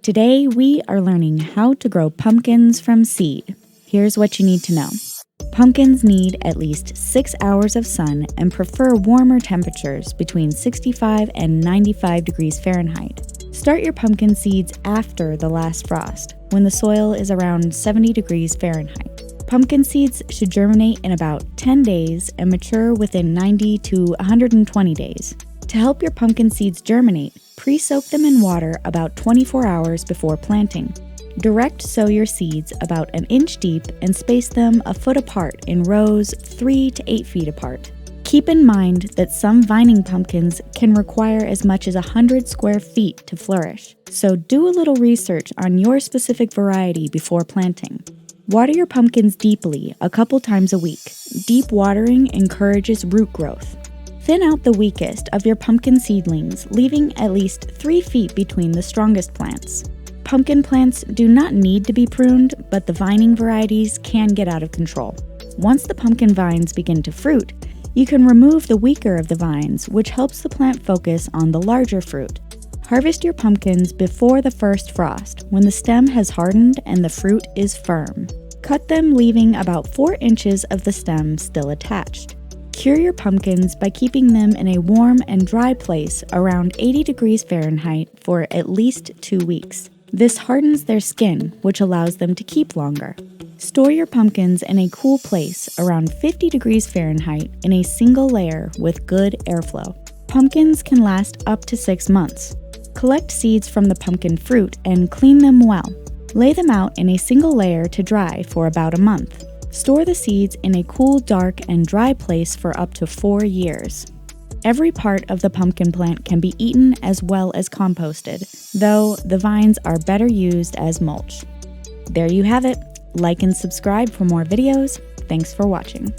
Today, we are learning how to grow pumpkins from seed. Here's what you need to know. Pumpkins need at least 6 hours of sun and prefer warmer temperatures between 65 and 95 degrees Fahrenheit. Start your pumpkin seeds after the last frost, when the soil is around 70 degrees Fahrenheit. Pumpkin seeds should germinate in about 10 days and mature within 90 to 120 days. To help your pumpkin seeds germinate, pre-soak them in water about 24 hours before planting. Direct sow your seeds about an inch deep and space them a foot apart in rows 3 to 8 feet apart. Keep in mind that some vining pumpkins can require as much as 100 square feet to flourish, so do a little research on your specific variety before planting. Water your pumpkins deeply a couple times a week. Deep watering encourages root growth. Thin out the weakest of your pumpkin seedlings, leaving at least 3 feet between the strongest plants. Pumpkin plants do not need to be pruned, but the vining varieties can get out of control. Once the pumpkin vines begin to fruit, you can remove the weaker of the vines, which helps the plant focus on the larger fruit. Harvest your pumpkins before the first frost, when the stem has hardened and the fruit is firm. Cut them, leaving about 4 inches of the stem still attached. Cure your pumpkins by keeping them in a warm and dry place around 80 degrees Fahrenheit for at least 2 weeks. This hardens their skin, which allows them to keep longer. Store your pumpkins in a cool place around 50 degrees Fahrenheit in a single layer with good airflow. Pumpkins can last up to 6 months. Collect seeds from the pumpkin fruit and clean them well. Lay them out in a single layer to dry for about a month. Store the seeds in a cool, dark, and dry place for up to 4 years. Every part of the pumpkin plant can be eaten as well as composted, though the vines are better used as mulch. There you have it. Like and subscribe for more videos. Thanks for watching.